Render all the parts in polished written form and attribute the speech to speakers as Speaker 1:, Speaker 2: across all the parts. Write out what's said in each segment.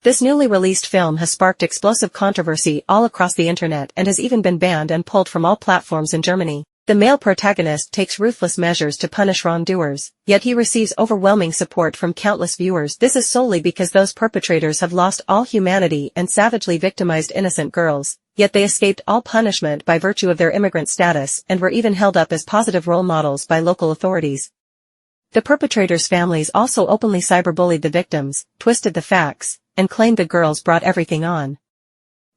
Speaker 1: This newly released film has sparked explosive controversy all across the internet and has even been banned and pulled from all platforms in Germany. The male protagonist takes ruthless measures to punish wrongdoers, yet he receives overwhelming support from countless viewers. This is solely because those perpetrators have lost all humanity and savagely victimized innocent girls, yet they escaped all punishment by virtue of their immigrant status and were even held up as positive role models by local authorities. The perpetrators' families also openly cyberbullied the victims, twisted the facts, and claimed the girls brought everything on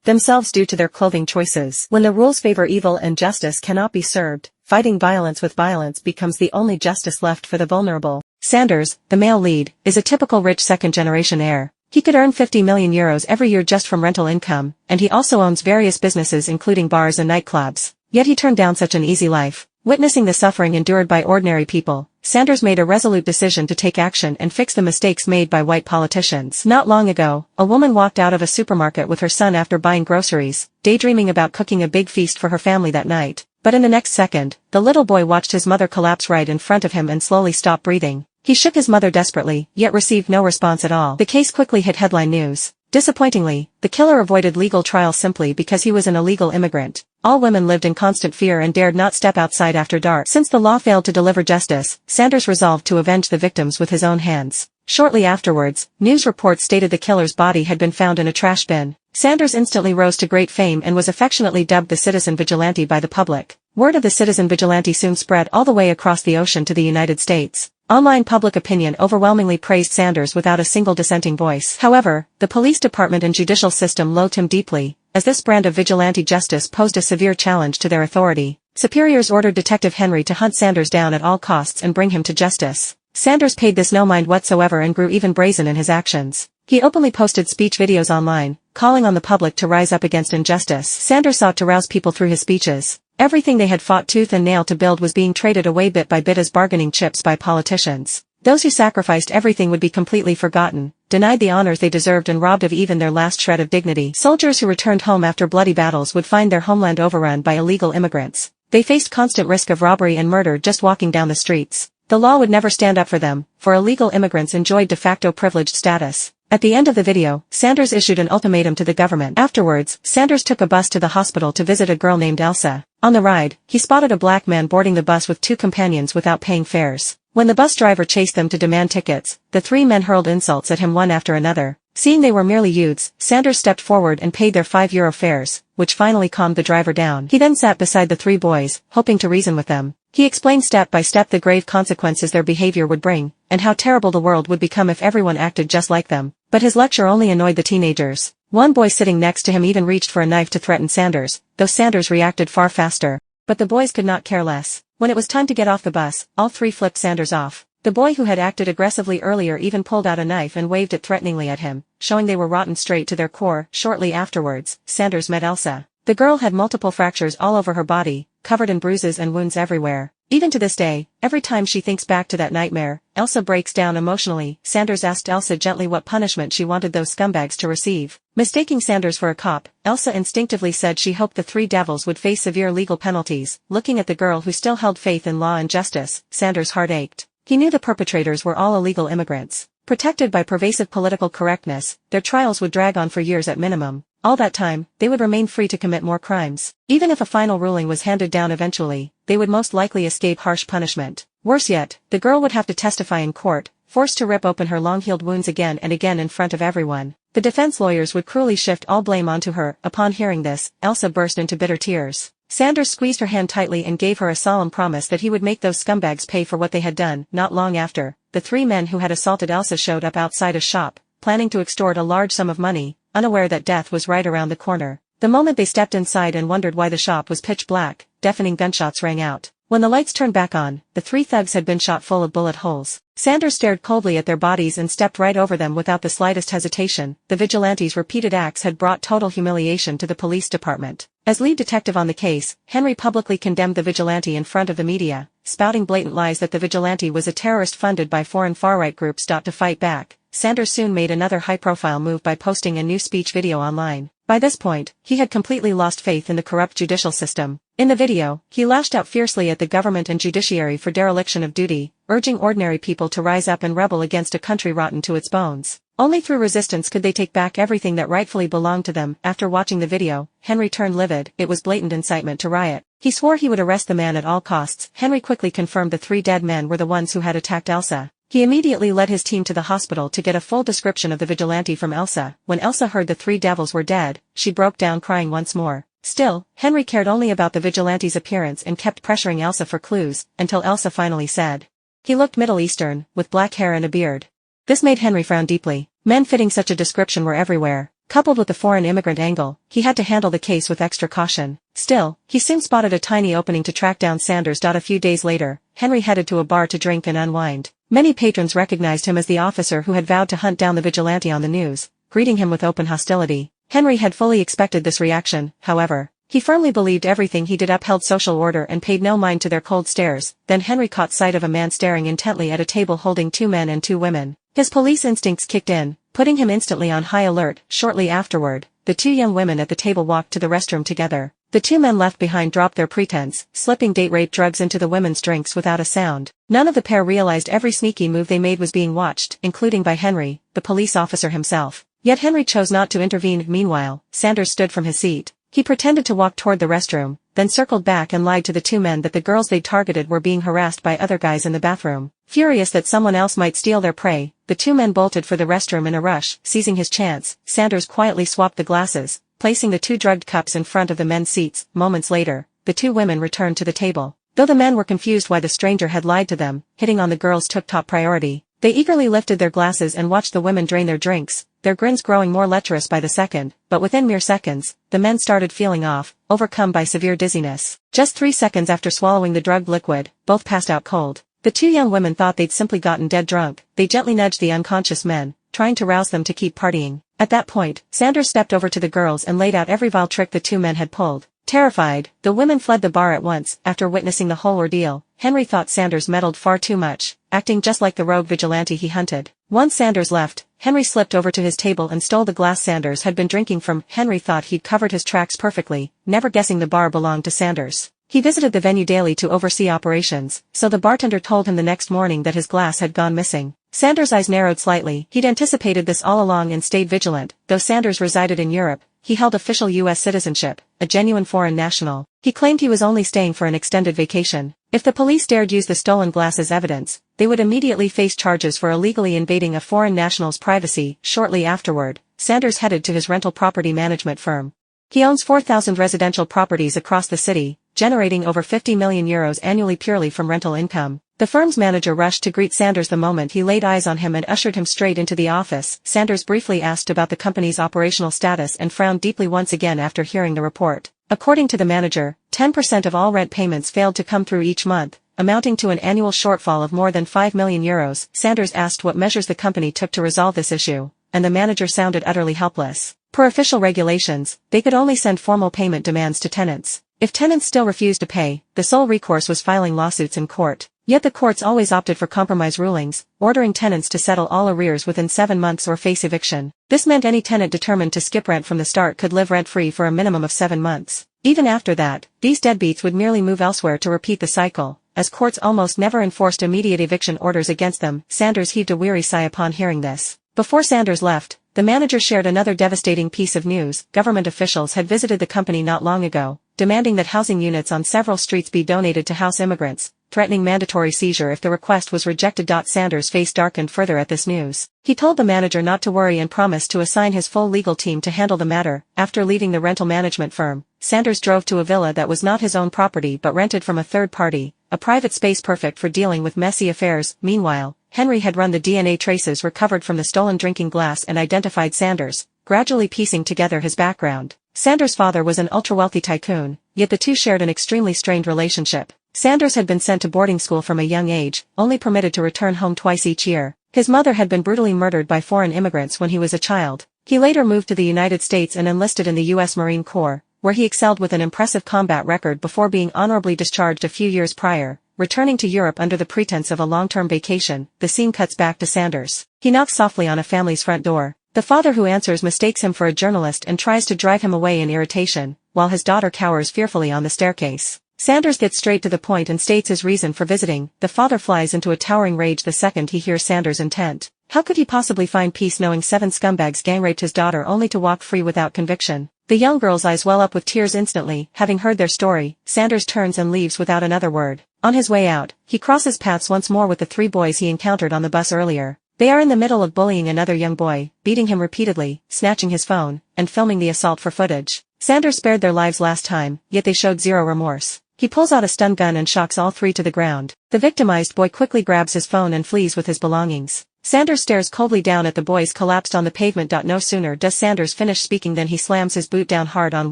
Speaker 1: themselves due to their clothing choices. When the rules favor evil and justice cannot be served, fighting violence with violence becomes the only justice left for the vulnerable. Sanders, the male lead, is a typical rich second-generation heir. He could earn €50 million every year just from rental income, and he also owns various businesses including bars and nightclubs. Yet he turned down such an easy life. Witnessing the suffering endured by ordinary people, Sanders made a resolute decision to take action and fix the mistakes made by white politicians. Not long ago, a woman walked out of a supermarket with her son after buying groceries, daydreaming about cooking a big feast for her family that night. But in the next second, the little boy watched his mother collapse right in front of him and slowly stop breathing. He shook his mother desperately, yet received no response at all. The case quickly hit headline news. Disappointingly, the killer avoided legal trial simply because he was an illegal immigrant. All women lived in constant fear and dared not step outside after dark. Since the law failed to deliver justice, Sanders resolved to avenge the victims with his own hands. Shortly afterwards, news reports stated the killer's body had been found in a trash bin. Sanders instantly rose to great fame and was affectionately dubbed the Citizen Vigilante by the public. Word of the Citizen Vigilante soon spread all the way across the ocean to the United States. Online public opinion overwhelmingly praised Sanders without a single dissenting voice. However, the police department and judicial system loathed him deeply, as this brand of vigilante justice posed a severe challenge to their authority. Superiors ordered Detective Henry to hunt Sanders down at all costs and bring him to justice. Sanders paid this no mind whatsoever and grew even brazen in his actions. He openly posted speech videos online, calling on the public to rise up against injustice. Sanders sought to rouse people through his speeches. Everything they had fought tooth and nail to build was being traded away bit by bit as bargaining chips by politicians. Those who sacrificed everything would be completely forgotten, denied the honors they deserved and robbed of even their last shred of dignity. Soldiers who returned home after bloody battles would find their homeland overrun by illegal immigrants. They faced constant risk of robbery and murder just walking down the streets. The law would never stand up for them, for illegal immigrants enjoyed de facto privileged status. At the end of the video, Sanders issued an ultimatum to the government. Afterwards, Sanders took a bus to the hospital to visit a girl named Elsa. On the ride, he spotted a black man boarding the bus with two companions without paying fares. When the bus driver chased them to demand tickets, the three men hurled insults at him one after another. Seeing they were merely youths, Sanders stepped forward and paid their €5 fares, which finally calmed the driver down. He then sat beside the three boys, hoping to reason with them. He explained step by step the grave consequences their behavior would bring, and how terrible the world would become if everyone acted just like them. But his lecture only annoyed the teenagers. One boy sitting next to him even reached for a knife to threaten Sanders, though Sanders reacted far faster. But the boys could not care less. When it was time to get off the bus, all three flipped Sanders off. The boy who had acted aggressively earlier even pulled out a knife and waved it threateningly at him, showing they were rotten straight to their core. Shortly afterwards, Sanders met Elsa. The girl had multiple fractures all over her body, covered in bruises and wounds everywhere. Even to this day, every time she thinks back to that nightmare, Elsa breaks down emotionally. Sanders asked Elsa gently what punishment she wanted those scumbags to receive. Mistaking Sanders for a cop, Elsa instinctively said she hoped the three devils would face severe legal penalties. Looking at the girl who still held faith in law and justice, Sanders' heart ached. He knew the perpetrators were all illegal immigrants. Protected by pervasive political correctness, their trials would drag on for years at minimum. All that time, they would remain free to commit more crimes. Even if a final ruling was handed down eventually, they would most likely escape harsh punishment. Worse yet, the girl would have to testify in court, forced to rip open her long-healed wounds again and again in front of everyone. The defense lawyers would cruelly shift all blame onto her. Upon hearing this, Elsa burst into bitter tears. Sanders squeezed her hand tightly and gave her a solemn promise that he would make those scumbags pay for what they had done. Not long after, the three men who had assaulted Elsa showed up outside a shop, planning to extort a large sum of money, unaware that death was right around the corner. The moment they stepped inside and wondered why the shop was pitch black, deafening gunshots rang out. When the lights turned back on, the three thugs had been shot full of bullet holes. Sanders stared coldly at their bodies and stepped right over them without the slightest hesitation. The vigilantes' repeated acts had brought total humiliation to the police department. As lead detective on the case, Henry publicly condemned the vigilante in front of the media, spouting blatant lies that the vigilante was a terrorist funded by foreign far-right groups. To fight back, Sanders soon made another high-profile move by posting a new speech video online. By this point, he had completely lost faith in the corrupt judicial system. In the video, he lashed out fiercely at the government and judiciary for dereliction of duty, urging ordinary people to rise up and rebel against a country rotten to its bones. Only through resistance could they take back everything that rightfully belonged to them. After watching the video, Henry turned livid. It was blatant incitement to riot. He swore he would arrest the man at all costs. Henry quickly confirmed the 3 dead men were the ones who had attacked Elsa. He immediately led his team to the hospital to get a full description of the vigilante from Elsa. When Elsa heard the 3 devils were dead, she broke down crying once more. Still, Henry cared only about the vigilante's appearance and kept pressuring Elsa for clues, until Elsa finally said. He looked Middle Eastern, with black hair and a beard. This made Henry frown deeply. Men fitting such a description were everywhere. Coupled with the foreign immigrant angle, he had to handle the case with extra caution. Still, he soon spotted a tiny opening to track down Sanders. A few days later, Henry headed to a bar to drink and unwind. Many patrons recognized him as the officer who had vowed to hunt down the vigilante on the news, greeting him with open hostility. Henry had fully expected this reaction, however. He firmly believed everything he did upheld social order and paid no mind to their cold stares. Then Henry caught sight of a man staring intently at a table holding 2 men and 2 women. His police instincts kicked in, putting him instantly on high alert. Shortly afterward, the 2 young women at the table walked to the restroom together. The 2 men left behind dropped their pretense, slipping date rape drugs into the women's drinks without a sound. None of the pair realized every sneaky move they made was being watched, including by Henry, the police officer himself. Yet Henry chose not to intervene. Meanwhile, Sanders stood from his seat. He pretended to walk toward the restroom, then circled back and lied to the 2 men that the girls they targeted were being harassed by other guys in the bathroom. Furious that someone else might steal their prey, the 2 men bolted for the restroom in a rush. Seizing his chance, Sanders quietly swapped the glasses, placing the 2 drugged cups in front of the men's seats. Moments later, the 2 women returned to the table. Though the men were confused why the stranger had lied to them, hitting on the girls took top priority. They eagerly lifted their glasses and watched the women drain their drinks, their grins growing more lecherous by the second. But within mere seconds, the men started feeling off, overcome by severe dizziness. Just 3 seconds after swallowing the drugged liquid, both passed out cold. The 2 young women thought they'd simply gotten dead drunk. They gently nudged the unconscious men, trying to rouse them to keep partying. At that point, Sanders stepped over to the girls and laid out every vile trick the 2 men had pulled. Terrified, the women fled the bar at once. After witnessing the whole ordeal, Henry thought Sanders meddled far too much, acting just like the rogue vigilante he hunted. Once Sanders left, Henry slipped over to his table and stole the glass Sanders had been drinking from. Henry thought he'd covered his tracks perfectly, never guessing the bar belonged to Sanders. He visited the venue daily to oversee operations, so the bartender told him the next morning that his glass had gone missing. Sanders' eyes narrowed slightly. He'd anticipated this all along and stayed vigilant. Though Sanders resided in Europe, he held official U.S. citizenship, a genuine foreign national. He claimed he was only staying for an extended vacation. If the police dared use the stolen glass as evidence, they would immediately face charges for illegally invading a foreign national's privacy. Shortly afterward, Sanders headed to his rental property management firm. He owns 4,000 residential properties across the city, generating over 50 million euros annually purely from rental income. The firm's manager rushed to greet Sanders the moment he laid eyes on him and ushered him straight into the office. Sanders briefly asked about the company's operational status and frowned deeply once again after hearing the report. According to the manager, 10% of all rent payments failed to come through each month, amounting to an annual shortfall of more than 5 million euros. Sanders asked what measures the company took to resolve this issue, and the manager sounded utterly helpless. Per official regulations, they could only send formal payment demands to tenants. If tenants still refused to pay, the sole recourse was filing lawsuits in court. Yet the courts always opted for compromise rulings, ordering tenants to settle all arrears within 7 months or face eviction. This meant any tenant determined to skip rent from the start could live rent-free for a minimum of 7 months. Even after that, these deadbeats would merely move elsewhere to repeat the cycle, as courts almost never enforced immediate eviction orders against them. Sanders heaved a weary sigh upon hearing this. Before Sanders left, the manager shared another devastating piece of news. Government officials had visited the company not long ago, demanding that housing units on several streets be donated to house immigrants, threatening mandatory seizure if the request was rejected. Sanders' face darkened further at this news. He told the manager not to worry and promised to assign his full legal team to handle the matter. After leaving the rental management firm, Sanders drove to a villa that was not his own property but rented from a third party, a private space perfect for dealing with messy affairs. Meanwhile, Henry had run the DNA traces recovered from the stolen drinking glass and identified Sanders, gradually piecing together his background. Sanders' father was an ultra-wealthy tycoon, yet the two shared an extremely strained relationship. Sanders had been sent to boarding school from a young age, only permitted to return home twice each year. His mother had been brutally murdered by foreign immigrants when he was a child. He later moved to the United States and enlisted in the U.S. Marine Corps, where he excelled with an impressive combat record before being honorably discharged a few years prior. Returning to Europe under the pretense of a long-term vacation, the scene cuts back to Sanders. He knocks softly on a family's front door. The father who answers mistakes him for a journalist and tries to drive him away in irritation, while his daughter cowers fearfully on the staircase. Sanders gets straight to the point and states his reason for visiting. The father flies into a towering rage the second he hears Sanders' intent. How could he possibly find peace knowing 7 scumbags gang-raped his daughter only to walk free without conviction? The young girl's eyes well up with tears instantly. Having heard their story, Sanders turns and leaves without another word. On his way out, he crosses paths once more with the 3 boys he encountered on the bus earlier. They are in the middle of bullying another young boy, beating him repeatedly, snatching his phone, and filming the assault for footage. Sanders spared their lives last time, yet they showed zero remorse. He pulls out a stun gun and shocks all 3 to the ground. The victimized boy quickly grabs his phone and flees with his belongings. Sanders stares coldly down at the boys collapsed on the pavement. No sooner does Sanders finish speaking than he slams his boot down hard on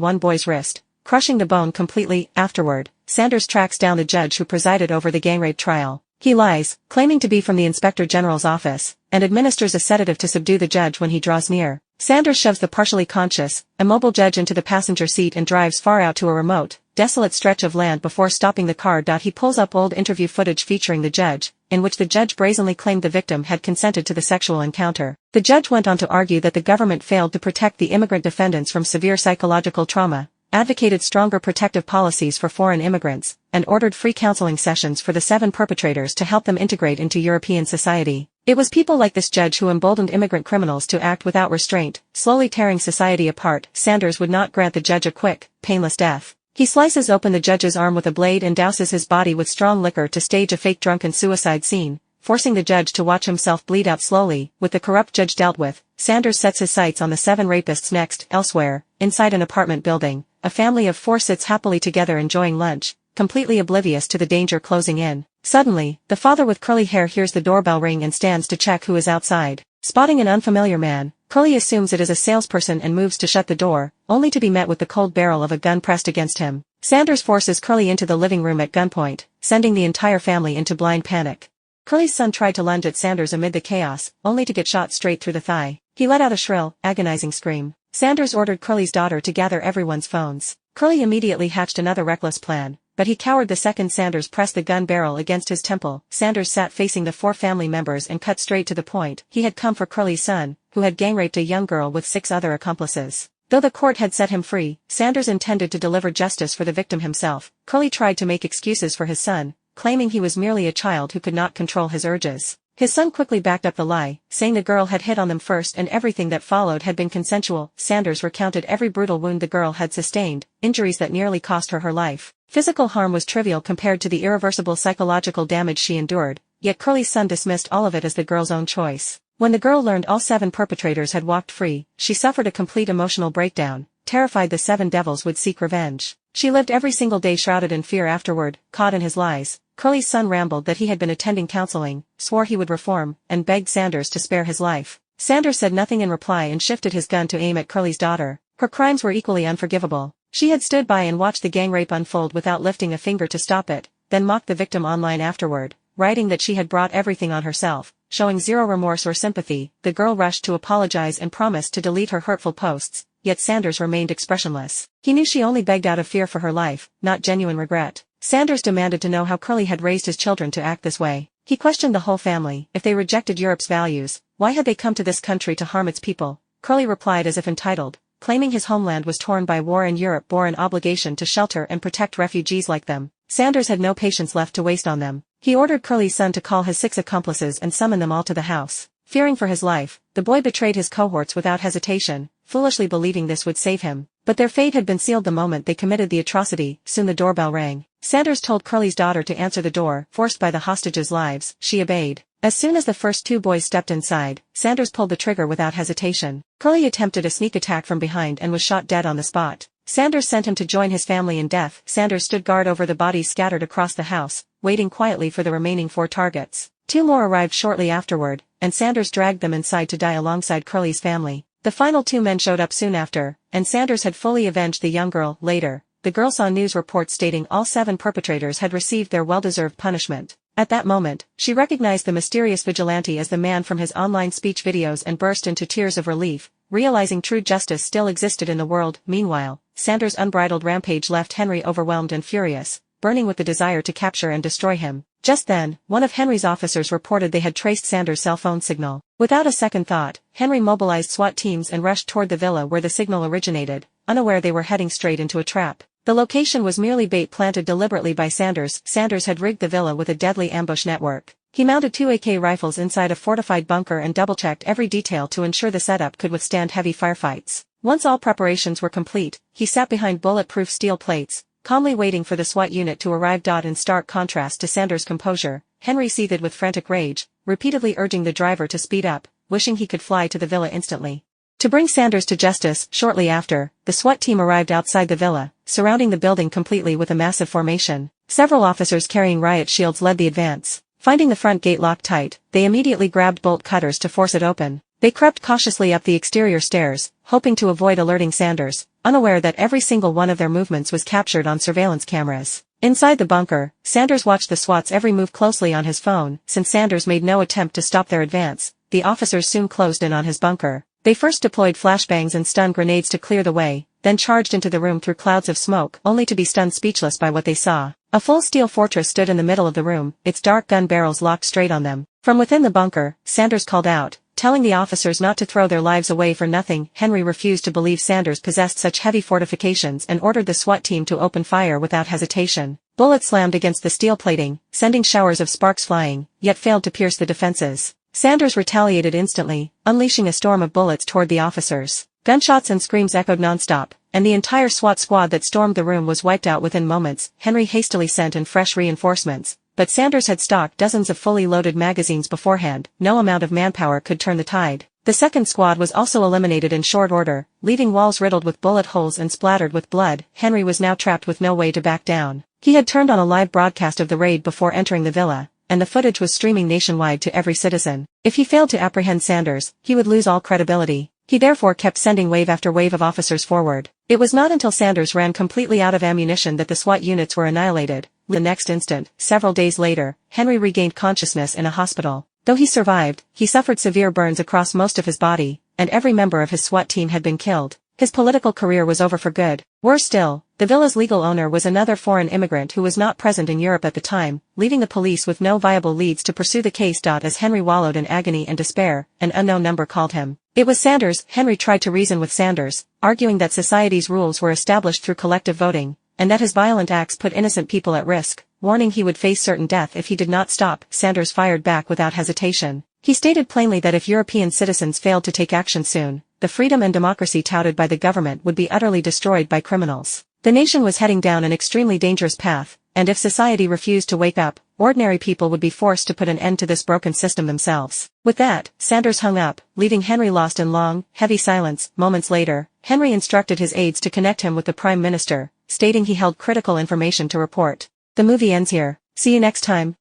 Speaker 1: one boy's wrist, crushing the bone completely. Afterward, Sanders tracks down the judge who presided over the gang rape trial. He lies, claiming to be from the Inspector General's office, and administers a sedative to subdue the judge when he draws near. Sanders shoves the partially conscious, immobile judge into the passenger seat and drives far out to a remote, desolate stretch of land before stopping the car. He pulls up old interview footage featuring the judge, in which the judge brazenly claimed the victim had consented to the sexual encounter. The judge went on to argue that the government failed to protect the immigrant defendants from severe psychological trauma, advocated stronger protective policies for foreign immigrants, and ordered free counseling sessions for the 7 perpetrators to help them integrate into European society. It was people like this judge who emboldened immigrant criminals to act without restraint, slowly tearing society apart. Sanders would not grant the judge a quick, painless death. He slices open the judge's arm with a blade and douses his body with strong liquor to stage a fake drunken suicide scene, forcing the judge to watch himself bleed out slowly. With the corrupt judge dealt with, Sanders sets his sights on the 7 rapists next. Elsewhere, inside an apartment building, a family of 4 sits happily together enjoying lunch, completely oblivious to the danger closing in. Suddenly, the father with curly hair hears the doorbell ring and stands to check who is outside. Spotting an unfamiliar man, Curly assumes it is a salesperson and moves to shut the door, only to be met with the cold barrel of a gun pressed against him. Sanders forces Curly into the living room at gunpoint, sending the entire family into blind panic. Curly's son tried to lunge at Sanders amid the chaos, only to get shot straight through the thigh. He let out a shrill, agonizing scream. Sanders ordered Curly's daughter to gather everyone's phones. Curly immediately hatched another reckless plan, but he cowered the second Sanders pressed the gun barrel against his temple. Sanders sat facing the 4 family members and cut straight to the point. He had come for Curly's son, who had gang-raped a young girl with 6 other accomplices. Though the court had set him free, Sanders intended to deliver justice for the victim himself. Curly tried to make excuses for his son, claiming he was merely a child who could not control his urges. His son quickly backed up the lie, saying the girl had hit on them first and everything that followed had been consensual. Sanders recounted every brutal wound the girl had sustained, injuries that nearly cost her life. Physical harm was trivial compared to the irreversible psychological damage she endured, yet Curly's son dismissed all of it as the girl's own choice. When the girl learned all 7 perpetrators had walked free, she suffered a complete emotional breakdown, terrified the 7 devils would seek revenge. She lived every single day shrouded in fear afterward, caught in his lies. Curly's son rambled that he had been attending counseling, swore he would reform, and begged Sanders to spare his life. Sanders said nothing in reply and shifted his gun to aim at Curly's daughter. Her crimes were equally unforgivable. She had stood by and watched the gang rape unfold without lifting a finger to stop it, then mocked the victim online afterward, writing that she had brought everything on herself. Showing zero remorse or sympathy, the girl rushed to apologize and promised to delete her hurtful posts, yet Sanders remained expressionless. He knew she only begged out of fear for her life, not genuine regret. Sanders demanded to know how Curly had raised his children to act this way. He questioned the whole family. If they rejected Europe's values, why had they come to this country to harm its people? Curly replied as if entitled, claiming his homeland was torn by war and Europe bore an obligation to shelter and protect refugees like them. Sanders had no patience left to waste on them. He ordered Curly's son to call his 6 accomplices and summon them all to the house. Fearing for his life, the boy betrayed his cohorts without hesitation, foolishly believing this would save him. But their fate had been sealed the moment they committed the atrocity. Soon the doorbell rang. Sanders told Curly's daughter to answer the door. Forced by the hostages' lives, she obeyed. As soon as the first 2 boys stepped inside, Sanders pulled the trigger without hesitation. Curly attempted a sneak attack from behind and was shot dead on the spot. Sanders sent him to join his family in death. Sanders stood guard over the bodies scattered across the house, waiting quietly for the remaining 4 targets. 2 more arrived shortly afterward, and Sanders dragged them inside to die alongside Curly's family. The final 2 men showed up soon after, and Sanders had fully avenged the young girl. Later, the girl saw news reports stating all 7 perpetrators had received their well-deserved punishment. At that moment, she recognized the mysterious Vigilante as the man from his online speech videos and burst into tears of relief, realizing true justice still existed in the world. Meanwhile, Sanders' unbridled rampage left Henry overwhelmed and furious, burning with the desire to capture and destroy him. Just then, one of Henry's officers reported they had traced Sanders' cell phone signal. Without a second thought, Henry mobilized SWAT teams and rushed toward the villa where the signal originated, unaware they were heading straight into a trap. The location was merely bait planted deliberately by Sanders. Sanders had rigged the villa with a deadly ambush network. He mounted 2 AK rifles inside a fortified bunker and double-checked every detail to ensure the setup could withstand heavy firefights. Once all preparations were complete, he sat behind bulletproof steel plates, calmly waiting for the SWAT unit to arrive. In stark contrast to Sanders' composure, Henry seethed with frantic rage, repeatedly urging the driver to speed up, wishing he could fly to the villa instantly. To bring Sanders to justice, shortly after, the SWAT team arrived outside the villa, surrounding the building completely with a massive formation. Several officers carrying riot shields led the advance. Finding the front gate locked tight, they immediately grabbed bolt cutters to force it open. They crept cautiously up the exterior stairs, hoping to avoid alerting Sanders, unaware that every single one of their movements was captured on surveillance cameras. Inside the bunker, Sanders watched the SWAT's every move closely on his phone. Since Sanders made no attempt to stop their advance, the officers soon closed in on his bunker. They first deployed flashbangs and stun grenades to clear the way, then charged into the room through clouds of smoke, only to be stunned speechless by what they saw. A full steel fortress stood in the middle of the room, its dark gun barrels locked straight on them. From within the bunker, Sanders called out, telling the officers not to throw their lives away for nothing. Henry refused to believe Sanders possessed such heavy fortifications and ordered the SWAT team to open fire without hesitation. Bullets slammed against the steel plating, sending showers of sparks flying, yet failed to pierce the defenses. Sanders retaliated instantly, unleashing a storm of bullets toward the officers. Gunshots and screams echoed nonstop, and the entire SWAT squad that stormed the room was wiped out within moments. Henry hastily sent in fresh reinforcements, but Sanders had stocked dozens of fully loaded magazines beforehand. No amount of manpower could turn the tide. The second squad was also eliminated in short order, leaving walls riddled with bullet holes and splattered with blood. Henry was now trapped with no way to back down. He had turned on a live broadcast of the raid before entering the villa, and the footage was streaming nationwide to every citizen. If he failed to apprehend Sanders, he would lose all credibility. He therefore kept sending wave after wave of officers forward. It was not until Sanders ran completely out of ammunition that the SWAT units were annihilated. The next instant, several days later, Henry regained consciousness in a hospital. Though he survived, he suffered severe burns across most of his body, and every member of his SWAT team had been killed. His political career was over for good. Worse still, the villa's legal owner was another foreign immigrant who was not present in Europe at the time, leaving the police with no viable leads to pursue the case. As Henry wallowed in agony and despair, an unknown number called him. It was Sanders. Henry tried to reason with Sanders, arguing that society's rules were established through collective voting, and that his violent acts put innocent people at risk, warning he would face certain death if he did not stop. Sanders fired back without hesitation. He stated plainly that if European citizens failed to take action soon, the freedom and democracy touted by the government would be utterly destroyed by criminals. The nation was heading down an extremely dangerous path, and if society refused to wake up, ordinary people would be forced to put an end to this broken system themselves. With that, Sanders hung up, leaving Henry lost in long, heavy silence. Moments later, Henry instructed his aides to connect him with the Prime Minister, stating he held critical information to report. The movie ends here. See you next time.